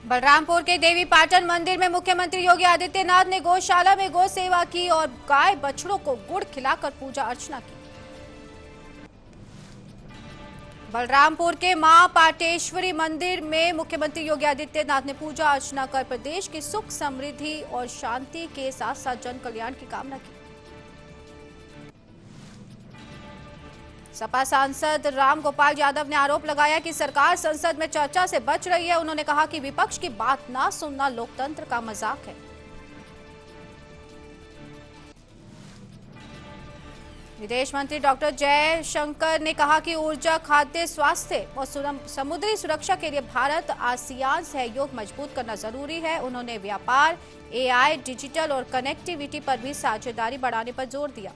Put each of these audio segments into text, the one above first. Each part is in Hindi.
बलरामपुर के देवी पाटन मंदिर में मुख्यमंत्री योगी आदित्यनाथ ने गौशाला में गौ सेवा की और गाय बछड़ों को गुड़ खिलाकर पूजा अर्चना की। बलरामपुर के मां पाटेश्वरी मंदिर में मुख्यमंत्री योगी आदित्यनाथ ने पूजा अर्चना कर प्रदेश की सुख समृद्धि और शांति के साथ साथ जन कल्याण की कामना की। सपा सांसद राम गोपाल यादव ने आरोप लगाया कि सरकार संसद में चर्चा से बच रही है। उन्होंने कहा कि विपक्ष की बात ना सुनना लोकतंत्र का मजाक है। विदेश मंत्री डॉक्टर जयशंकर ने कहा कि ऊर्जा, खाद्य, स्वास्थ्य और समुद्री सुरक्षा के लिए भारत आसियान सहयोग मजबूत करना जरूरी है। उन्होंने व्यापार, एआई, डिजिटल और कनेक्टिविटी पर भी साझेदारी बढ़ाने पर जोर दिया।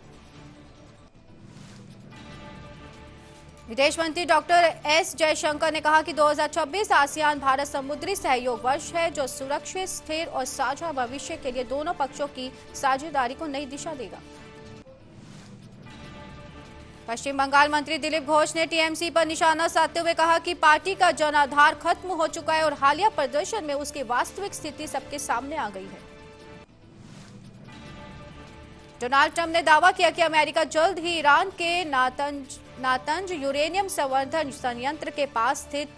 विदेश मंत्री डॉक्टर एस जयशंकर ने कहा कि 2026 आसियान भारत समुद्री सहयोग वर्ष है, जो सुरक्षित, स्थिर और साझा भविष्य के लिए दोनों पक्षों की साझेदारी को नई दिशा देगा। पश्चिम बंगाल मंत्री दिलीप घोष ने टीएमसी पर निशाना साधते हुए कहा कि पार्टी का जनाधार खत्म हो चुका है और हालिया प्रदर्शन में उसकी वास्तविक स्थिति सबके सामने आ गई है। डोनाल्ड ट्रंप ने दावा किया कि अमेरिका जल्द ही ईरान के नातंज यूरेनियम संवर्धन संयंत्र के पास स्थित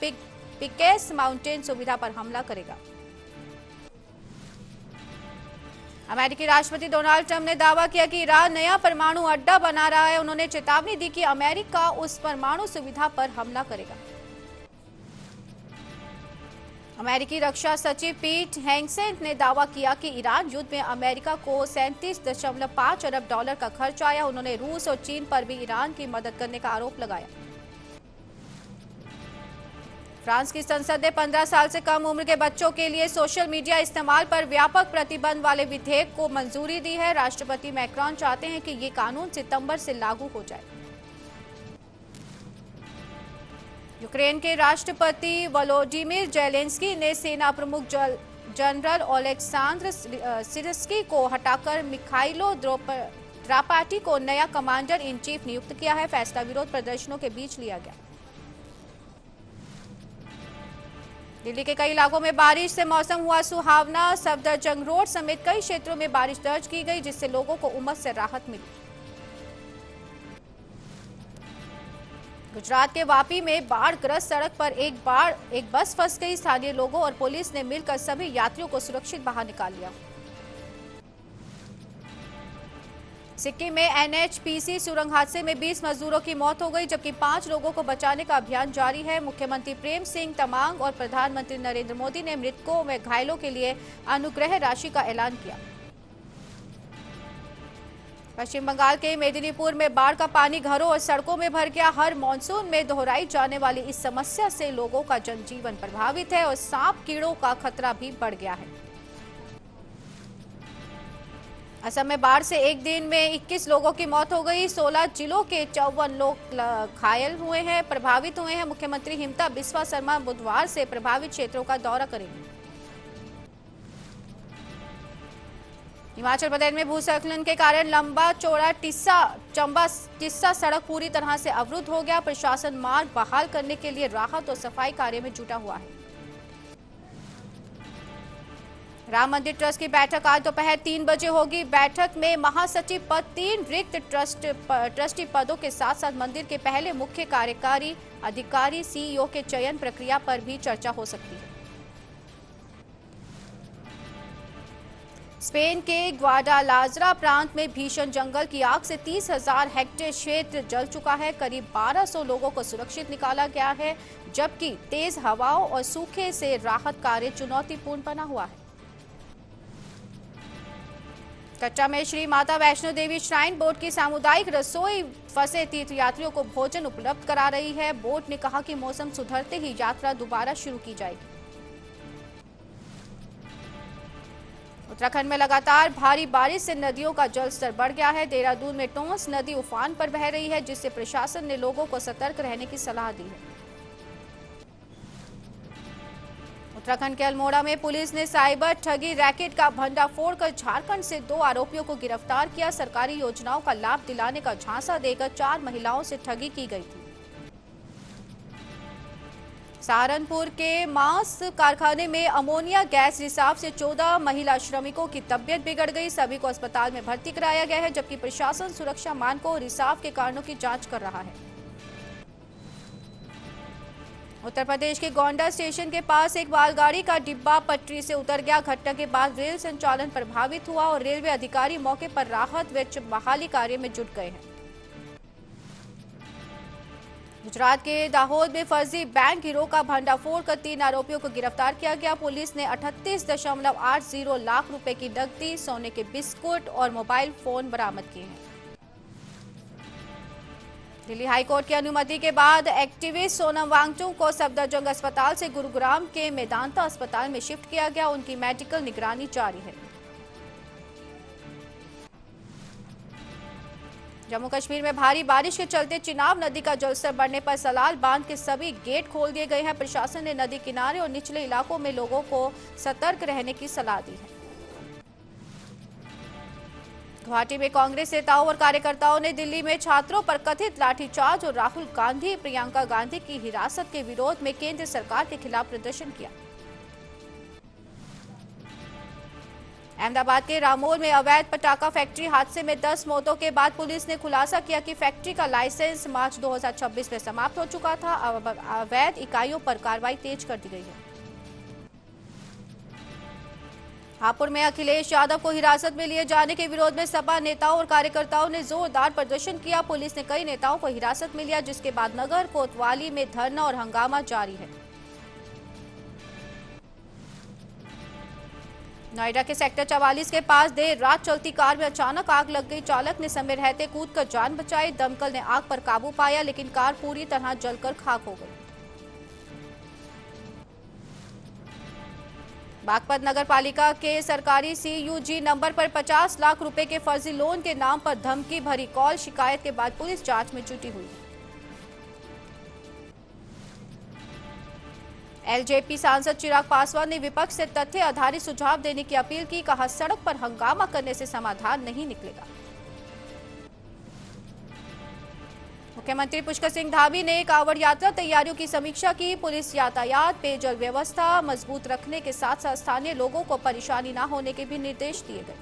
पिकेस माउंटेन सुविधा पर हमला करेगा। अमेरिकी राष्ट्रपति डोनाल्ड ट्रंप ने दावा किया कि ईरान नया परमाणु अड्डा बना रहा है। उन्होंने चेतावनी दी कि अमेरिका उस परमाणु सुविधा पर हमला करेगा। अमेरिकी रक्षा सचिव पीट हेग्सेट ने दावा किया कि ईरान युद्ध में अमेरिका को 37.5 अरब डॉलर का खर्च आया। उन्होंने रूस और चीन पर भी ईरान की मदद करने का आरोप लगाया। फ्रांस की संसद ने 15 साल से कम उम्र के बच्चों के लिए सोशल मीडिया इस्तेमाल पर व्यापक प्रतिबंध वाले विधेयक को मंजूरी दी है। राष्ट्रपति मैक्रोन चाहते हैं कि ये कानून सितंबर से लागू हो जाए। यूक्रेन के राष्ट्रपति वोलोडिमिर जेलेंस्की ने सेना प्रमुख जनरल ओलेक्सांद्र सिरस्की को हटाकर मिखाइलो द्रापाटी को नया कमांडर इन चीफ नियुक्त किया है। फैसला विरोध प्रदर्शनों के बीच लिया गया। दिल्ली के कई इलाकों में बारिश से मौसम हुआ सुहावना। सफदरजंग रोड समेत कई क्षेत्रों में बारिश दर्ज की गई, जिससे लोगों को उमस से राहत मिली। गुजरात के वापी में बाढ़ग्रस्त सड़क पर एक बस फंस गई। स्थानीय लोगों और पुलिस ने मिलकर सभी यात्रियों को सुरक्षित बाहर निकाल लिया। सिक्किम में एनएचपीसी सुरंग हादसे में 20 मजदूरों की मौत हो गई, जबकि 5 लोगों को बचाने का अभियान जारी है। मुख्यमंत्री प्रेम सिंह तमांग और प्रधानमंत्री नरेंद्र मोदी ने मृतकों व घायलों के लिए अनुग्रह राशि का ऐलान किया। पश्चिम बंगाल के मेदिनीपुर में बाढ़ का पानी घरों और सड़कों में भर गया। हर मॉनसून में दोहराई जाने वाली इस समस्या से लोगों का जनजीवन प्रभावित है और सांप कीड़ों का खतरा भी बढ़ गया है। असम में बाढ़ से एक दिन में 21 लोगों की मौत हो गई। 16 जिलों के 54 लोग घायल हुए हैं, प्रभावित हुए हैं। मुख्यमंत्री हिमंता बिस्वा शर्मा बुधवार से प्रभावित क्षेत्रों का दौरा करेंगे। हिमाचल प्रदेश में भूस्खलन के कारण लंबा चौड़ा चंबा टिस्सा सड़क पूरी तरह से अवरुद्ध हो गया। प्रशासन मार्ग बहाल करने के लिए राहत और सफाई कार्य में जुटा हुआ है। राम मंदिर ट्रस्ट की बैठक आज दोपहर 3 बजे होगी। बैठक में महासचिव पद, 3 रिक्त ट्रस्टी पदों के साथ साथ मंदिर के पहले मुख्य कार्यकारी अधिकारी सीईओ के चयन प्रक्रिया पर भी चर्चा हो सकती है। स्पेन के ग्वाडालाजरा प्रांत में भीषण जंगल की आग से 30,000 हेक्टेयर क्षेत्र जल चुका है। करीब 1200 लोगों को सुरक्षित निकाला गया है, जबकि तेज हवाओं और सूखे से राहत कार्य चुनौतीपूर्ण बना हुआ है। कटरा में श्री माता वैष्णो देवी श्राइन बोर्ड की सामुदायिक रसोई फंसे तीर्थयात्रियों को भोजन उपलब्ध करा रही है। बोर्ड ने कहा कि मौसम सुधरते ही यात्रा दोबारा शुरू की जाएगी। उत्तराखंड में लगातार भारी बारिश से नदियों का जलस्तर बढ़ गया है। देहरादून में टोंस नदी उफान पर बह रही है, जिससे प्रशासन ने लोगों को सतर्क रहने की सलाह दी है। उत्तराखंड के अल्मोड़ा में पुलिस ने साइबर ठगी रैकेट का भंडाफोड़ कर झारखंड से 2 आरोपियों को गिरफ्तार किया। सरकारी योजनाओं का लाभ दिलाने का झांसा देकर 4 महिलाओं से ठगी की गई थी। सहारनपुर के मांस कारखाने में अमोनिया गैस रिसाव से 14 महिला श्रमिकों की तबीयत बिगड़ गई। सभी को अस्पताल में भर्ती कराया गया है, जबकि प्रशासन सुरक्षा मानकों और रिसाव के कारणों की जांच कर रहा है। उत्तर प्रदेश के गोंडा स्टेशन के पास एक मालगाड़ी का डिब्बा पटरी से उतर गया। घटना के बाद रेल संचालन प्रभावित हुआ और रेलवे अधिकारी मौके पर राहत व बहाली कार्य में जुट गए हैं। गुजरात के दाहोद में फर्जी बैंक गिरोह का भंडाफोड़ कर 3 आरोपियों को गिरफ्तार किया गया। पुलिस ने 38.80 लाख रुपए की नकदी, सोने के बिस्कुट और मोबाइल फोन बरामद किए हैं। दिल्ली हाईकोर्ट की अनुमति के बाद एक्टिविस्ट सोनम वांगचुक को सफदरजंग अस्पताल से गुरुग्राम के मेदांता अस्पताल में शिफ्ट किया गया। उनकी मेडिकल निगरानी जारी है। जम्मू कश्मीर में भारी बारिश के चलते चिनाब नदी का जलस्तर बढ़ने पर सलाल बांध के सभी गेट खोल दिए गए हैं। प्रशासन ने नदी किनारे और निचले इलाकों में लोगों को सतर्क रहने की सलाह दी है। गुवाहाटी में कांग्रेस नेताओं और कार्यकर्ताओं ने दिल्ली में छात्रों पर कथित लाठीचार्ज और राहुल गांधी, प्रियंका गांधी की हिरासत के विरोध में केंद्र सरकार के खिलाफ प्रदर्शन किया। अहमदाबाद के रामोल में अवैध पटाखा फैक्ट्री हादसे में 10 मौतों के बाद पुलिस ने खुलासा किया कि फैक्ट्री का लाइसेंस मार्च 2026 में समाप्त हो चुका था। अब अवैध इकाइयों पर कार्रवाई तेज कर दी गई है। हापुड़ में अखिलेश यादव को हिरासत में लिए जाने के विरोध में सपा नेताओं और कार्यकर्ताओं ने जोरदार प्रदर्शन किया। पुलिस ने कई नेताओं को हिरासत में लिया, जिसके बाद नगर कोतवाली में धरना और हंगामा जारी है। नोएडा के सेक्टर 44 के पास देर रात चलती कार में अचानक आग लग गई। चालक ने समय रहते कूदकर जान बचाई। दमकल ने आग पर काबू पाया, लेकिन कार पूरी तरह जलकर खाक हो गई। बागपत नगर पालिका के सरकारी CUG नंबर पर 50 लाख रुपए के फर्जी लोन के नाम पर धमकी भरी कॉल। शिकायत के बाद पुलिस जांच में जुटी हुई है। LJP सांसद चिराग पासवान ने विपक्ष से तथ्य आधारित सुझाव देने की अपील की। कहा, सड़क पर हंगामा करने से समाधान नहीं निकलेगा। मुख्यमंत्री पुष्कर सिंह धामी ने कांवड़ यात्रा तैयारियों की समीक्षा की। पुलिस यातायात, पेयजल व्यवस्था मजबूत रखने के साथ साथ स्थानीय लोगों को परेशानी न होने के भी निर्देश दिए गए।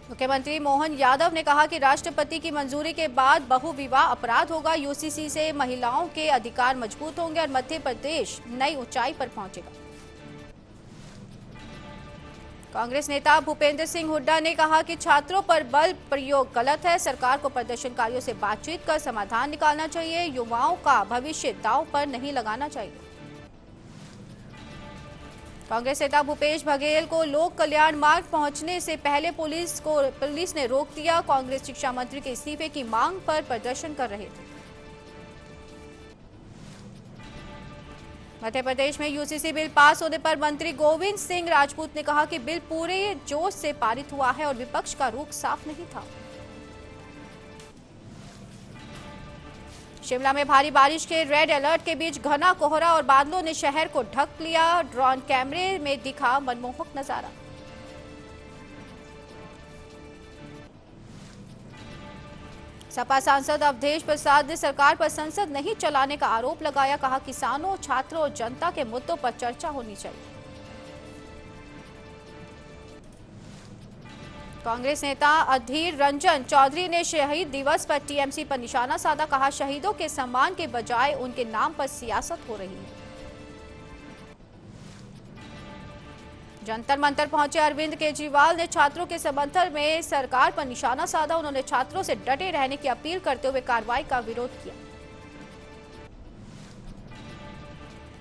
मुख्यमंत्री मोहन यादव ने कहा कि राष्ट्रपति की मंजूरी के बाद बहुविवाह अपराध होगा। UCC से महिलाओं के अधिकार मजबूत होंगे और मध्य प्रदेश नई ऊंचाई पर पहुंचेगा। कांग्रेस नेता भूपेंद्र सिंह हुड्डा ने कहा कि छात्रों पर बल प्रयोग गलत है। सरकार को प्रदर्शनकारियों से बातचीत कर समाधान निकालना चाहिए। युवाओं का भविष्य दांव पर नहीं लगाना चाहिए। कांग्रेस नेता भूपेश बघेल को लोक कल्याण मार्ग पहुंचने से पहले पुलिस ने रोक दिया। कांग्रेस शिक्षा मंत्री के इस्तीफे की मांग पर प्रदर्शन कर रहे थे। मध्य प्रदेश में UCC बिल पास होने पर मंत्री गोविंद सिंह राजपूत ने कहा कि बिल पूरे जोश से पारित हुआ है और विपक्ष का रुख साफ नहीं था। शिमला में भारी बारिश के रेड अलर्ट के बीच घना कोहरा और बादलों ने शहर को ढक लिया। ड्रोन कैमरे में दिखा मनमोहक नजारा। सपा सांसद अवधेश प्रसाद ने सरकार पर संसद नहीं चलाने का आरोप लगाया। कहा, किसानों, छात्रों और जनता के मुद्दों पर चर्चा होनी चाहिए। कांग्रेस नेता अधीर रंजन चौधरी ने शहीद दिवस पर TMC पर निशाना साधा। कहा, शहीदों के सम्मान के बजाय उनके नाम पर सियासत हो रही है। जंतर मंतर पहुंचे अरविंद केजरीवाल ने छात्रों के समर्थन में सरकार पर निशाना साधा। उन्होंने छात्रों से डटे रहने की अपील करते हुए कार्रवाई का विरोध किया।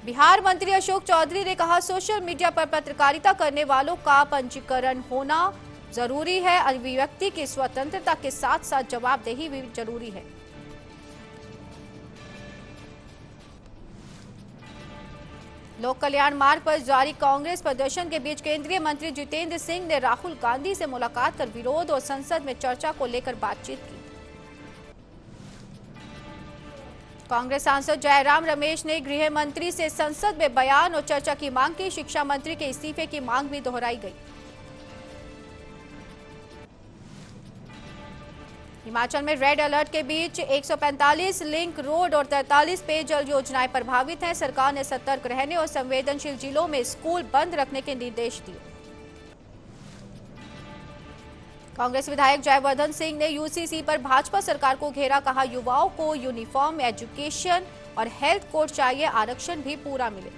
बिहार मंत्री अशोक चौधरी ने कहा, सोशल मीडिया पर पत्रकारिता करने वालों का पंजीकरण होना जरूरी है। अभिव्यक्ति की स्वतंत्रता के साथ साथ जवाबदेही भी जरूरी है। लोक कल्याण मार्ग पर जारी कांग्रेस प्रदर्शन के बीच केंद्रीय मंत्री जितेंद्र सिंह ने राहुल गांधी से मुलाकात कर विरोध और संसद में चर्चा को लेकर बातचीत की। कांग्रेस सांसद जयराम रमेश ने गृह मंत्री से संसद में बयान और चर्चा की मांग की। शिक्षा मंत्री के इस्तीफे की मांग भी दोहराई गई। हिमाचल में रेड अलर्ट के बीच 145 लिंक रोड और 43 पेयजल योजनाएं प्रभावित हैं। सरकार ने सतर्क रहने और संवेदनशील जिलों में स्कूल बंद रखने के निर्देश दिए। कांग्रेस विधायक जयवर्धन सिंह ने यूसीसी पर भाजपा सरकार को घेरा, कहा युवाओं को यूनिफॉर्म, एजुकेशन और हेल्थ कोड चाहिए, आरक्षण भी पूरा मिले।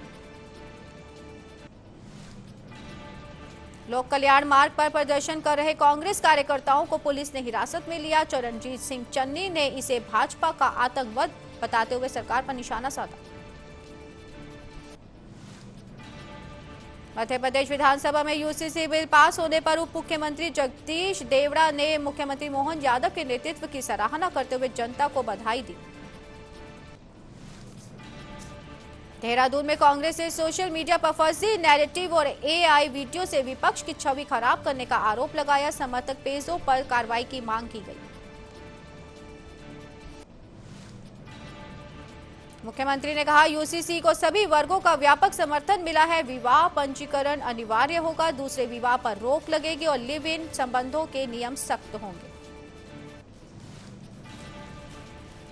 लोक कल्याण मार्ग पर प्रदर्शन कर रहे कांग्रेस कार्यकर्ताओं को पुलिस ने हिरासत में लिया। चरणजीत सिंह चन्नी ने इसे भाजपा का आतंकवाद बताते हुए सरकार पर निशाना साधा। मध्य प्रदेश विधानसभा में यूसीसी बिल पास होने पर उप मुख्यमंत्री जगदीश देवड़ा ने मुख्यमंत्री मोहन यादव के नेतृत्व की सराहना करते हुए जनता को बधाई दी। देहरादून में कांग्रेस ने सोशल मीडिया पर फर्जी नैरेटिव और एआई वीडियो से विपक्ष की छवि खराब करने का आरोप लगाया। समर्थक पेजों पर कार्रवाई की मांग की गई। मुख्यमंत्री ने कहा यूसीसी को सभी वर्गों का व्यापक समर्थन मिला है। विवाह पंजीकरण अनिवार्य होगा, दूसरे विवाह पर रोक लगेगी और लिव इन संबंधों के नियम सख्त होंगे।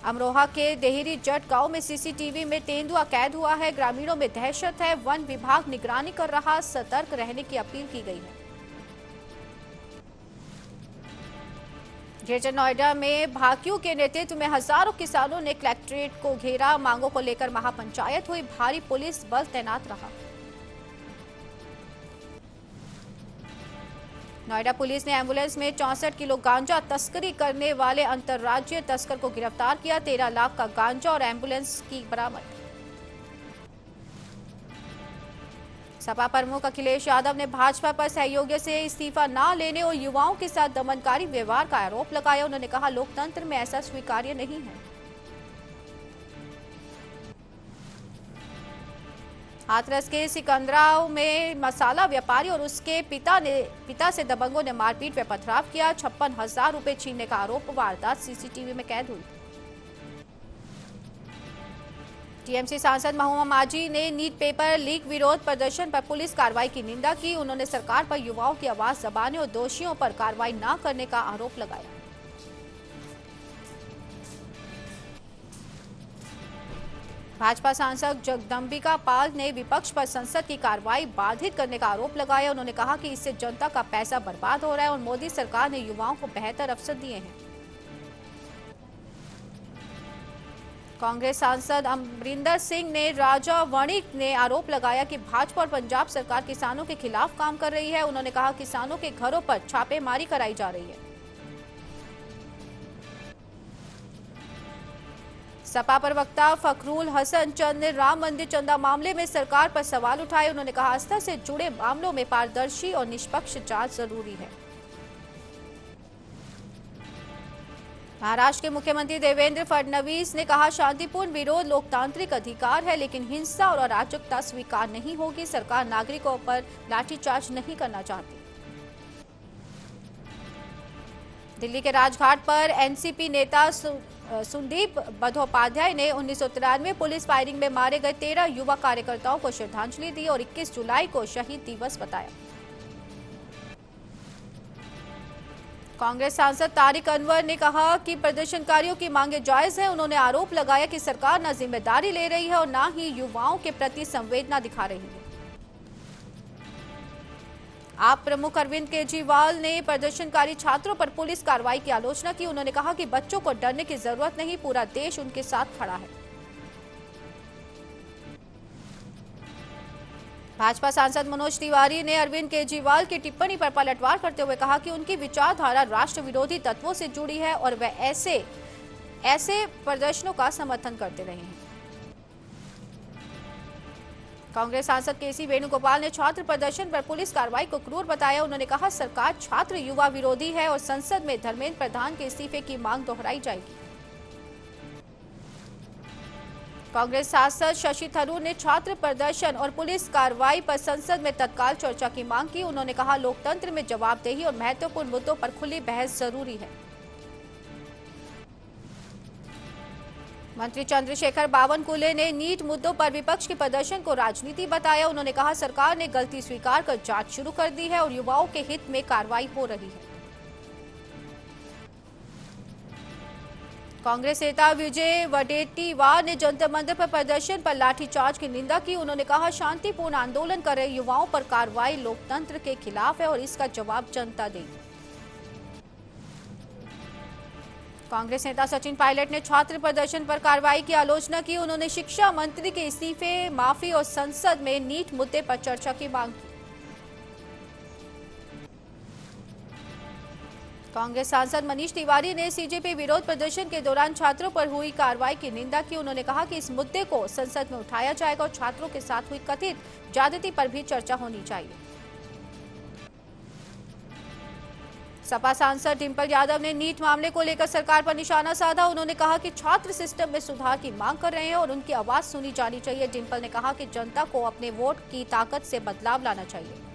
अमरोहा के देहरी जट गांव में सीसीटीवी में तेंदुआ कैद हुआ है। ग्रामीणों में दहशत है। वन विभाग निगरानी कर रहा, सतर्क रहने की अपील की गई है। ग्रेटर नोएडा में भाकियू के नेतृत्व में हजारों किसानों ने कलेक्ट्रेट को घेरा। मांगों को लेकर महापंचायत हुई, भारी पुलिस बल तैनात रहा। नोएडा पुलिस ने एम्बुलेंस में 64 किलो गांजा तस्करी करने वाले अंतर्राज्यीय तस्कर को गिरफ्तार किया। 13 लाख का गांजा और एम्बुलेंस की बरामद। सपा प्रमुख अखिलेश यादव ने भाजपा पर सहयोगियों से इस्तीफा न लेने और युवाओं के साथ दमनकारी व्यवहार का आरोप लगाया। उन्होंने कहा लोकतंत्र में ऐसा स्वीकार्य नहीं है। हाथरस के सिकंदराव में मसाला व्यापारी और उसके पिता से दबंगों ने मारपीट व पथराव किया। 56,000 रुपए छीनने का आरोप, वारदात सीसीटीवी में कैद हुई। टीएमसी सांसद महबूबा मांझी ने नीट पेपर लीक विरोध प्रदर्शन पर पुलिस कार्रवाई की निंदा की। उन्होंने सरकार पर युवाओं की आवाज दबाने और दोषियों पर कार्रवाई न करने का आरोप लगाया। भाजपा सांसद जगदम्बिका पाल ने विपक्ष पर संसद की कार्रवाई बाधित करने का आरोप लगाया। उन्होंने कहा कि इससे जनता का पैसा बर्बाद हो रहा है और मोदी सरकार ने युवाओं को बेहतर अवसर दिए हैं। कांग्रेस सांसद अमरिंदर सिंह ने राजा वणिक ने आरोप लगाया कि भाजपा और पंजाब सरकार किसानों के खिलाफ काम कर रही है। उन्होंने कहा किसानों के घरों पर छापेमारी कराई जा रही है। सपा प्रवक्ता फखरुल हसन चंद ने राम मंदिर चंदा मामले में सरकार पर सवाल उठाए। उन्होंने कहा आस्था से जुड़े मामलों में पारदर्शी और निष्पक्ष जांच जरूरी है। महाराष्ट्र के मुख्यमंत्री देवेंद्र फडणवीस ने कहा शांतिपूर्ण विरोध लोकतांत्रिक अधिकार है, लेकिन हिंसा और अराजकता स्वीकार नहीं होगी। सरकार नागरिकों पर लाठीचार्ज नहीं करना चाहती। दिल्ली के राजघाट पर एनसीपी नेता सुदीप बंदोपाध्याय ने 1993 पुलिस फायरिंग में मारे गए 13 युवा कार्यकर्ताओं को श्रद्धांजलि दी और 21 जुलाई को शहीद दिवस बताया। कांग्रेस सांसद तारिक अनवर ने कहा कि प्रदर्शनकारियों की मांगे जायज हैं। उन्होंने आरोप लगाया कि सरकार न जिम्मेदारी ले रही है और न ही युवाओं के प्रति संवेदना दिखा रही है। आप प्रमुख अरविंद केजरीवाल ने प्रदर्शनकारी छात्रों पर पुलिस कार्रवाई की आलोचना की। उन्होंने कहा कि बच्चों को डरने की जरूरत नहीं, पूरा देश उनके साथ खड़ा है। भाजपा सांसद मनोज तिवारी ने अरविंद केजरीवाल की टिप्पणी पर पलटवार करते हुए कहा कि उनकी विचारधारा राष्ट्र विरोधी तत्वों से जुड़ी है और वे ऐसे प्रदर्शनों का समर्थन करते रहे हैं। कांग्रेस सांसद केसी वेणुगोपाल ने छात्र प्रदर्शन पर पुलिस कार्रवाई को क्रूर बताया। उन्होंने कहा सरकार छात्र युवा विरोधी है और संसद में धर्मेंद्र प्रधान के इस्तीफे की मांग दोहराई जाएगी। कांग्रेस सांसद शशि थरूर ने छात्र प्रदर्शन और पुलिस कार्रवाई पर संसद में तत्काल चर्चा की मांग की। उन्होंने कहा लोकतंत्र में जवाबदेही और महत्वपूर्ण मुद्दों पर खुली बहस जरूरी है। मंत्री चंद्रशेखर बावनकुले ने नीट मुद्दों पर विपक्ष के प्रदर्शन को राजनीति बताया। उन्होंने कहा सरकार ने गलती स्वीकार कर जांच शुरू कर दी है और युवाओं के हित में कार्रवाई हो रही है। कांग्रेस नेता विजय वडेट्टीवार ने जंतर मंतर पर प्रदर्शन पर लाठीचार्ज की निंदा की। उन्होंने कहा, शांतिपूर्ण आंदोलन कर रहे युवाओं पर कार्रवाई लोकतंत्र के खिलाफ है और इसका जवाब जनता देगी। कांग्रेस नेता सचिन पायलट ने छात्र प्रदर्शन पर कार्रवाई की आलोचना की। उन्होंने शिक्षा मंत्री के इस्तीफे, माफी और संसद में नीट मुद्दे पर चर्चा की मांग की। कांग्रेस सांसद मनीष तिवारी ने सीजेपी विरोध प्रदर्शन के दौरान छात्रों पर हुई कार्रवाई की निंदा की। उन्होंने कहा कि इस मुद्दे को संसद में उठाया जाएगा और छात्रों के साथ हुई कथित ज्यादती पर भी चर्चा होनी चाहिए। सपा सांसद डिंपल यादव ने नीट मामले को लेकर सरकार पर निशाना साधा। उन्होंने कहा कि छात्र सिस्टम में सुधार की मांग कर रहे हैं और उनकी आवाज सुनी जानी चाहिए। डिंपल ने कहा कि जनता को अपने वोट की ताकत से बदलाव लाना चाहिए।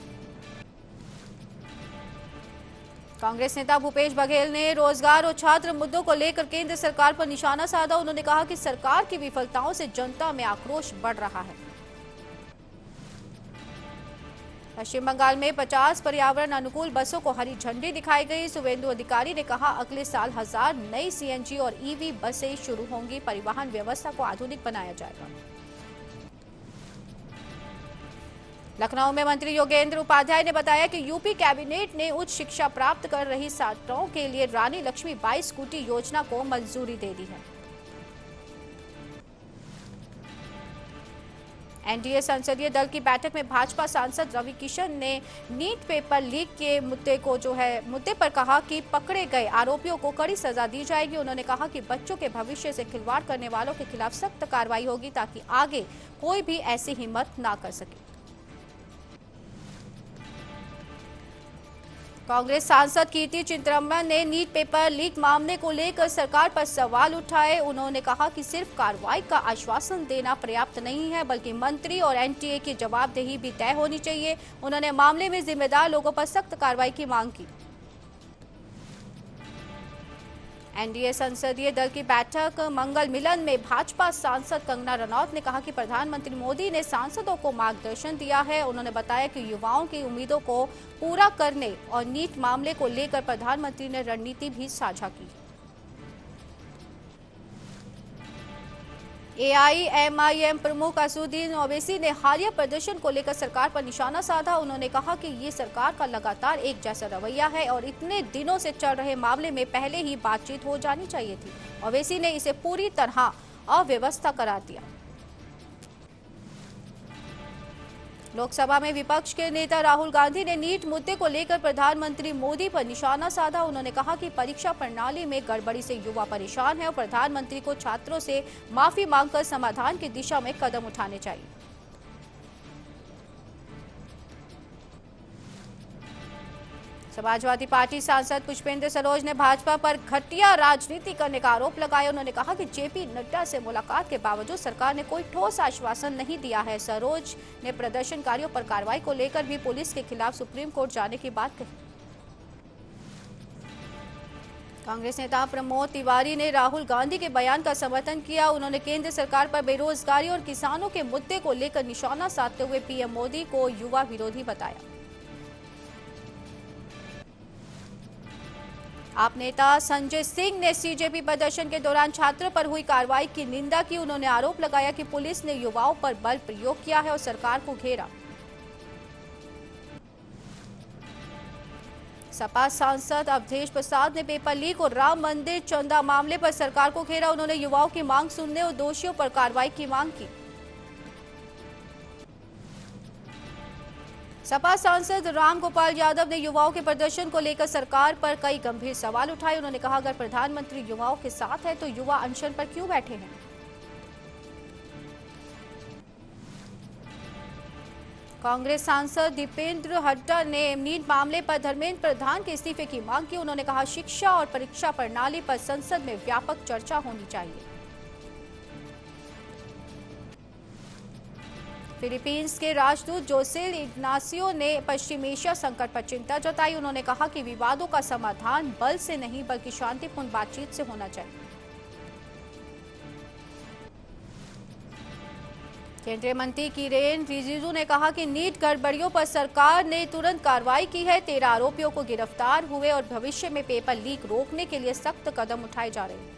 कांग्रेस नेता भूपेश बघेल ने रोजगार और छात्र मुद्दों को लेकर केंद्र सरकार पर निशाना साधा। उन्होंने कहा कि सरकार की विफलताओं से जनता में आक्रोश बढ़ रहा है। पश्चिम बंगाल में 50 पर्यावरण अनुकूल बसों को हरी झंडी दिखाई गई। शुभेंदु अधिकारी ने कहा, अगले साल 1000 नई सीएनजी और ईवी बसें शुरू होंगी। परिवहन व्यवस्था को आधुनिक बनाया जाएगा। लखनऊ में मंत्री योगेंद्र उपाध्याय ने बताया कि यूपी कैबिनेट ने उच्च शिक्षा प्राप्त कर रही छात्राओं के लिए रानी लक्ष्मीबाई स्कूटी योजना को मंजूरी दे दी है। एनडीए संसदीय दल की बैठक में भाजपा सांसद रवि किशन ने नीट पेपर लीक के मुद्दे पर कहा कि पकड़े गए आरोपियों को कड़ी सजा दी जाएगी। उन्होंने कहा कि बच्चों के भविष्य से खिलवाड़ करने वालों के खिलाफ सख्त कार्रवाई होगी ताकि आगे कोई भी ऐसी हिम्मत ना कर सके। कांग्रेस सांसद कीर्ति चिदंबरम ने नीट पेपर लीक मामले को लेकर सरकार पर सवाल उठाए। उन्होंने कहा कि सिर्फ कार्रवाई का आश्वासन देना पर्याप्त नहीं है, बल्कि मंत्री और एनटीए की जवाबदेही भी तय होनी चाहिए। उन्होंने मामले में जिम्मेदार लोगों पर सख्त कार्रवाई की मांग की। एनडीए संसदीय दल की बैठक मंगल मिलन में भाजपा सांसद कंगना रनौत ने कहा कि प्रधानमंत्री मोदी ने सांसदों को मार्गदर्शन दिया है। उन्होंने बताया कि युवाओं की उम्मीदों को पूरा करने और नीट मामले को लेकर प्रधानमंत्री ने रणनीति भी साझा की। एआईएमआईएम प्रमुख असदुद्दीन ओवैसी ने हालिया प्रदर्शन को लेकर सरकार पर निशाना साधा। उन्होंने कहा कि ये सरकार का लगातार एक जैसा रवैया है और इतने दिनों से चल रहे मामले में पहले ही बातचीत हो जानी चाहिए थी। ओवैसी ने इसे पूरी तरह अव्यवस्था करार दिया। लोकसभा में विपक्ष के नेता राहुल गांधी ने नीट मुद्दे को लेकर प्रधानमंत्री मोदी पर निशाना साधा। उन्होंने कहा कि परीक्षा प्रणाली में गड़बड़ी से युवा परेशान है और प्रधानमंत्री को छात्रों से माफी मांगकर समाधान की दिशा में कदम उठाने चाहिए। समाजवादी पार्टी सांसद पुष्पेंद्र सरोज ने भाजपा पर घटिया राजनीति करने का आरोप लगाया। उन्होंने कहा कि जेपी नड्डा से मुलाकात के बावजूद सरकार ने कोई ठोस आश्वासन नहीं दिया है। सरोज ने प्रदर्शनकारियों पर कार्रवाई को लेकर भी पुलिस के खिलाफ सुप्रीम कोर्ट जाने की बात कही। कांग्रेस नेता प्रमोद तिवारी ने राहुल गांधी के बयान का समर्थन किया। उन्होंने केंद्र सरकार पर बेरोजगारी और किसानों के मुद्दे को लेकर निशाना साधते हुए पीएम मोदी को युवा विरोधी बताया। आप नेता संजय सिंह ने सीजेपी प्रदर्शन के दौरान छात्रों पर हुई कार्रवाई की निंदा की। उन्होंने आरोप लगाया कि पुलिस ने युवाओं पर बल प्रयोग किया है और सरकार को घेरा। सपा सांसद अवधेश प्रसाद ने पेपर लीक और राम मंदिर चंदा मामले पर सरकार को घेरा। उन्होंने युवाओं की मांग सुनने और दोषियों पर कार्रवाई की मांग की। सपा सांसद राम गोपाल यादव ने युवाओं के प्रदर्शन को लेकर सरकार पर कई गंभीर सवाल उठाए। उन्होंने कहा, अगर प्रधानमंत्री युवाओं के साथ है तो युवा अनशन पर क्यों बैठे हैं। कांग्रेस सांसद दीपेंद्र हड्डा ने नीट मामले पर धर्मेंद्र प्रधान के इस्तीफे की मांग की। उन्होंने कहा, शिक्षा और परीक्षा प्रणाली पर संसद में व्यापक चर्चा होनी चाहिए। फिलीपींस के राजदूत जोसेल इग्नासियो ने पश्चिम एशिया संकट पर चिंता जताई। उन्होंने कहा कि विवादों का समाधान बल से नहीं बल्कि शांतिपूर्ण बातचीत से होना चाहिए। केंद्रीय मंत्री किरेन रिजिजू ने कहा कि नीट गड़बड़ियों पर सरकार ने तुरंत कार्रवाई की है। 13 आरोपियों को गिरफ्तार हुए और भविष्य में पेपर लीक रोकने के लिए सख्त कदम उठाए जा रहे हैं।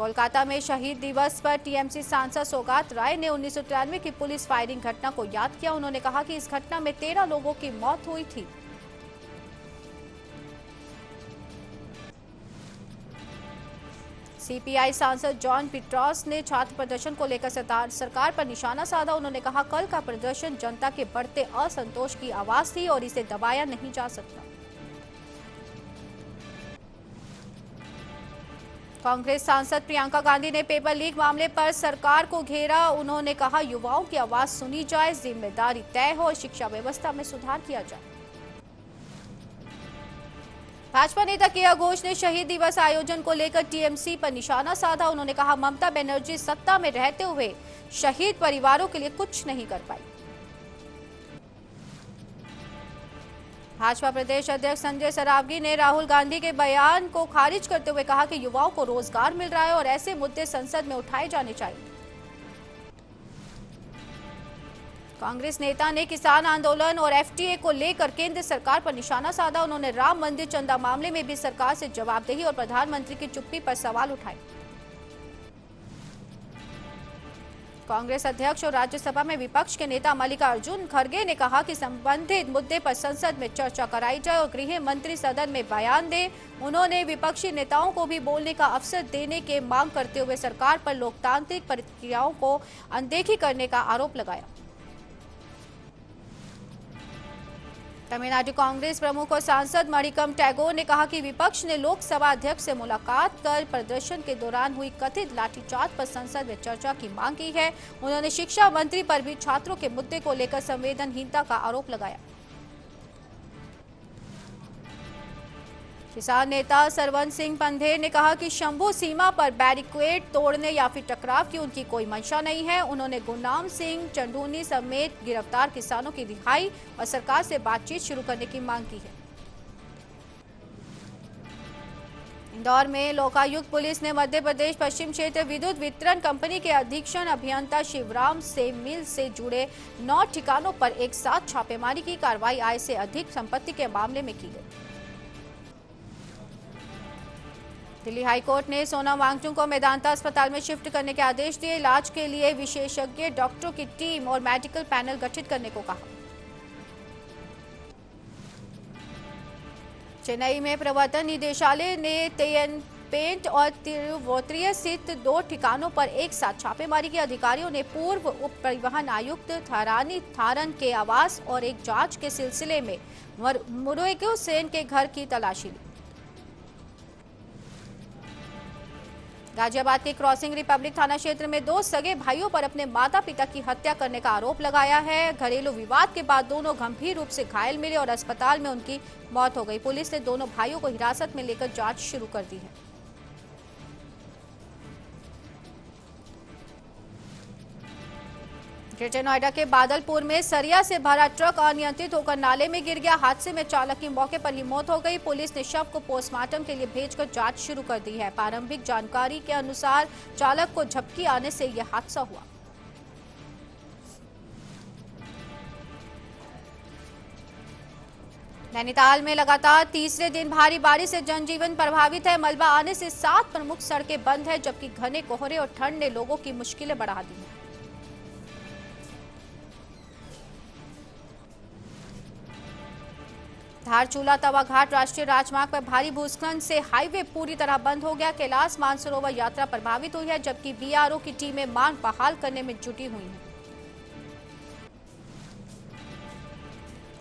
कोलकाता में शहीद दिवस पर टीएमसी सांसद सौगात राय ने 1993 की पुलिस फायरिंग घटना को याद किया। उन्होंने कहा कि इस घटना में 13 लोगों की मौत हुई थी। सीपीआई सांसद जॉन पिट्रोस ने छात्र प्रदर्शन को लेकर सरकार पर निशाना साधा। उन्होंने कहा, कल का प्रदर्शन जनता के बढ़ते असंतोष की आवाज थी और इसे दबाया नहीं जा सकता। कांग्रेस सांसद प्रियंका गांधी ने पेपर लीक मामले पर सरकार को घेरा। उन्होंने कहा, युवाओं की आवाज सुनी जाए, जिम्मेदारी तय हो और शिक्षा व्यवस्था में सुधार किया जाए। भाजपा नेता केया घोष ने शहीद दिवस आयोजन को लेकर टीएमसी पर निशाना साधा। उन्होंने कहा, ममता बनर्जी सत्ता में रहते हुए शहीद परिवारों के लिए कुछ नहीं कर पाई। भाजपा प्रदेश अध्यक्ष संजय सरावगी ने राहुल गांधी के बयान को खारिज करते हुए कहा कि युवाओं को रोजगार मिल रहा है और ऐसे मुद्दे संसद में उठाए जाने चाहिए। कांग्रेस नेता ने किसान आंदोलन और एफटीए को लेकर केंद्र सरकार पर निशाना साधा। उन्होंने राम मंदिर चंदा मामले में भी सरकार से जवाबदेही और प्रधानमंत्री की चुप्पी पर सवाल उठाए। कांग्रेस अध्यक्ष और राज्यसभा में विपक्ष के नेता मल्लिकार्जुन खड़गे ने कहा कि संबंधित मुद्दे पर संसद में चर्चा कराई जाए और गृह मंत्री सदन में बयान दें। उन्होंने विपक्षी नेताओं को भी बोलने का अवसर देने की मांग करते हुए सरकार पर लोकतांत्रिक प्रक्रियाओं को अनदेखी करने का आरोप लगाया। तमिलनाडु कांग्रेस प्रमुख और सांसद मणिकम टैगोर ने कहा कि विपक्ष ने लोकसभा अध्यक्ष से मुलाकात कर प्रदर्शन के दौरान हुई कथित लाठीचार्ज पर संसद में चर्चा की मांग की है। उन्होंने शिक्षा मंत्री पर भी छात्रों के मुद्दे को लेकर संवेदनहीनता का आरोप लगाया। किसान नेता सरवन सिंह पंधेर ने कहा कि शंभू सीमा पर बैरिकेड तोड़ने या फिर टकराव की उनकी कोई मंशा नहीं है। उन्होंने गुरनाम सिंह चंदूनी समेत गिरफ्तार किसानों की रिहाई और सरकार से बातचीत शुरू करने की मांग की है। इंदौर में लोकायुक्त पुलिस ने मध्य प्रदेश पश्चिम क्षेत्र विद्युत वितरण कंपनी के अधीक्षण अभियंता शिवराम से मिल से जुड़े 9 ठिकानों पर एक साथ छापेमारी की। कार्रवाई आय से अधिक संपत्ति के मामले में की गई। दिल्ली हाईकोर्ट ने सोनम वांगचुक को मेदांता अस्पताल में शिफ्ट करने के आदेश दिए। इलाज के लिए विशेषज्ञ डॉक्टरों की टीम और मेडिकल पैनल गठित करने को कहा। चेन्नई में प्रवर्तन निदेशालय ने तेयनपेट और तिरुवोत्तरी स्थित 2 ठिकानों पर एक साथ छापेमारी की। अधिकारियों ने पूर्व उप परिवहन आयुक्त थारानी थारन के आवास और एक जांच के सिलसिले में मुरुगेश सेन के घर की तलाशी ली। गाजियाबाद के क्रॉसिंग रिपब्लिक थाना क्षेत्र में 2 सगे भाइयों पर अपने माता पिता की हत्या करने का आरोप लगाया है। घरेलू विवाद के बाद दोनों गंभीर रूप से घायल मिले और अस्पताल में उनकी मौत हो गई। पुलिस ने दोनों भाइयों को हिरासत में लेकर जांच शुरू कर दी है। ग्रेटर नोएडा के बादलपुर में सरिया से भरा ट्रक अनियंत्रित होकर नाले में गिर गया। हादसे में चालक की मौके पर ही मौत हो गई। पुलिस ने शव को पोस्टमार्टम के लिए भेजकर जांच शुरू कर दी है। प्रारंभिक जानकारी के अनुसार चालक को झपकी आने से यह हादसा हुआ। नैनीताल में लगातार तीसरे दिन भारी बारिश से जनजीवन प्रभावित है। मलबा आने से 7 प्रमुख सड़कें बंद है, जबकि घने कोहरे और ठंड ने लोगों की मुश्किलें बढ़ा दी हैं। धारचूला तवाघाट राष्ट्रीय राजमार्ग पर भारी भूस्खलन से हाईवे पूरी तरह बंद हो गया। कैलाश मानसरोवर यात्रा प्रभावित हुई है, जबकि बीआरओ की टीमें मार्ग बहाल करने में जुटी हुई हैं।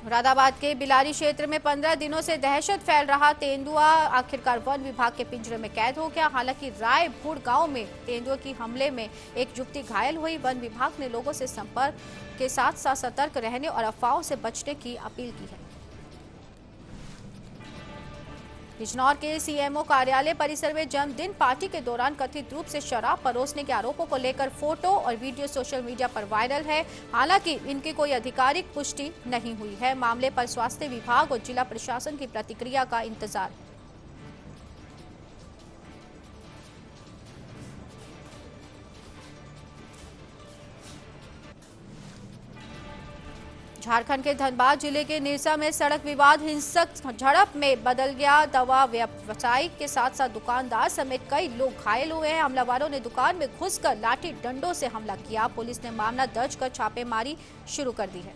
मुरादाबाद के बिलारी क्षेत्र में 15 दिनों से दहशत फैल रहा तेंदुआ आखिरकार वन विभाग के पिंजरे में कैद हो गया। हालांकि रायपुर गांव में तेंदुए की हमले में एक युवती घायल हुई। वन विभाग ने लोगों से संपर्क के साथ साथ सतर्क रहने और अफवाहों से बचने की अपील की है। बिजनौर के सीएमओ कार्यालय परिसर में जन्मदिन पार्टी के दौरान कथित रूप से शराब परोसने के आरोपों को लेकर फोटो और वीडियो सोशल मीडिया पर वायरल है। हालांकि इनकी कोई आधिकारिक पुष्टि नहीं हुई है। मामले पर स्वास्थ्य विभाग और जिला प्रशासन की प्रतिक्रिया का इंतजार है। झारखंड के धनबाद जिले के निरसा में सड़क विवाद हिंसक झड़प में बदल गया। दवा व्यवसायी के साथ साथ दुकानदार समेत कई लोग घायल हुए हैं। हमलावरों ने दुकान में घुसकर लाठी डंडों से हमला किया। पुलिस ने मामला दर्ज कर छापेमारी शुरू कर दी है।